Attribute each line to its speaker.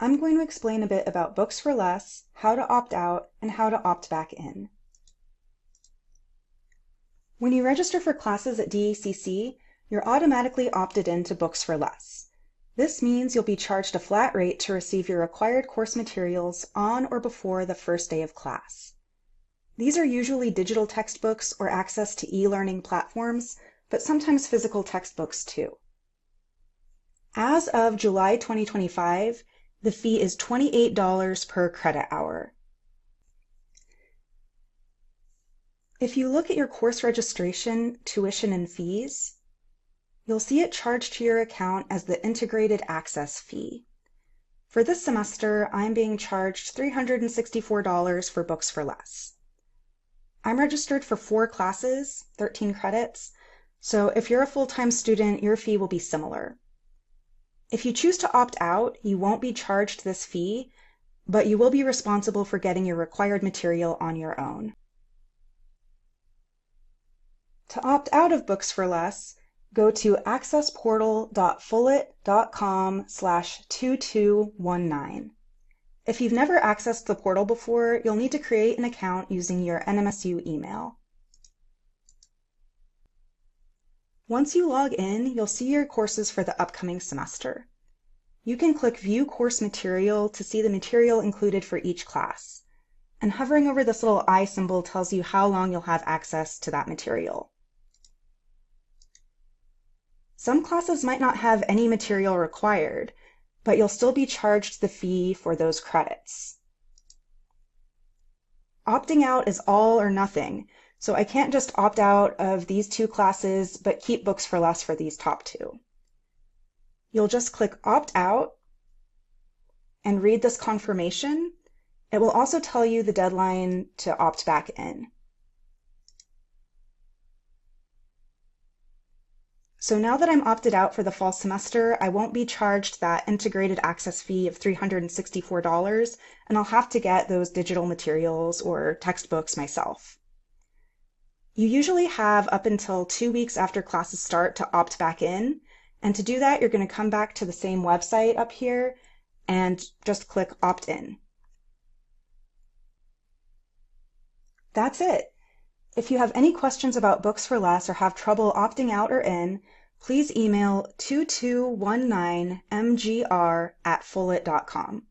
Speaker 1: I'm going to explain a bit about Books for Less, how to opt out, and how to opt back in. When you register for classes at DACC, you're automatically opted into Books for Less. This means you'll be charged a flat rate to receive your required course materials on or before the first day of class. These are usually digital textbooks or access to e-learning platforms, but sometimes physical textbooks too. As of July 2025, the fee is $28 per credit hour. If you look at your course registration, tuition, and fees, you'll see it charged to your account as the Integrated Access Fee. For this semester, I'm being charged $364 for Books for Less. I'm registered for 4 classes, 13 credits, so if you're a full-time student, your fee will be similar. If you choose to opt out, you won't be charged this fee, but you will be responsible for getting your required material on your own. To opt out of Books for Less, go to accessportal.fullit.com/2219. If you've never accessed the portal before, you'll need to create an account using your NMSU email. Once you log in, you'll see your courses for the upcoming semester. You can click View Course Material to see the material included for each class, and hovering over this little eye symbol tells you how long you'll have access to that material. Some classes might not have any material required, but you'll still be charged the fee for those credits. Opting out is all or nothing, so I can't just opt out of these 2 classes but keep Books for Less for these top 2. You'll just click Opt Out and read this confirmation. It will also tell you the deadline to opt back in. So now that I'm opted out for the fall semester, I won't be charged that integrated access fee of $364, and I'll have to get those digital materials or textbooks myself. You usually have up until 2 weeks after classes start to opt back in, and to do that, you're going to come back to the same website up here and just click Opt In. That's it. If you have any questions about Books for Less or have trouble opting out or in, please email 2219mgr@fullit.com.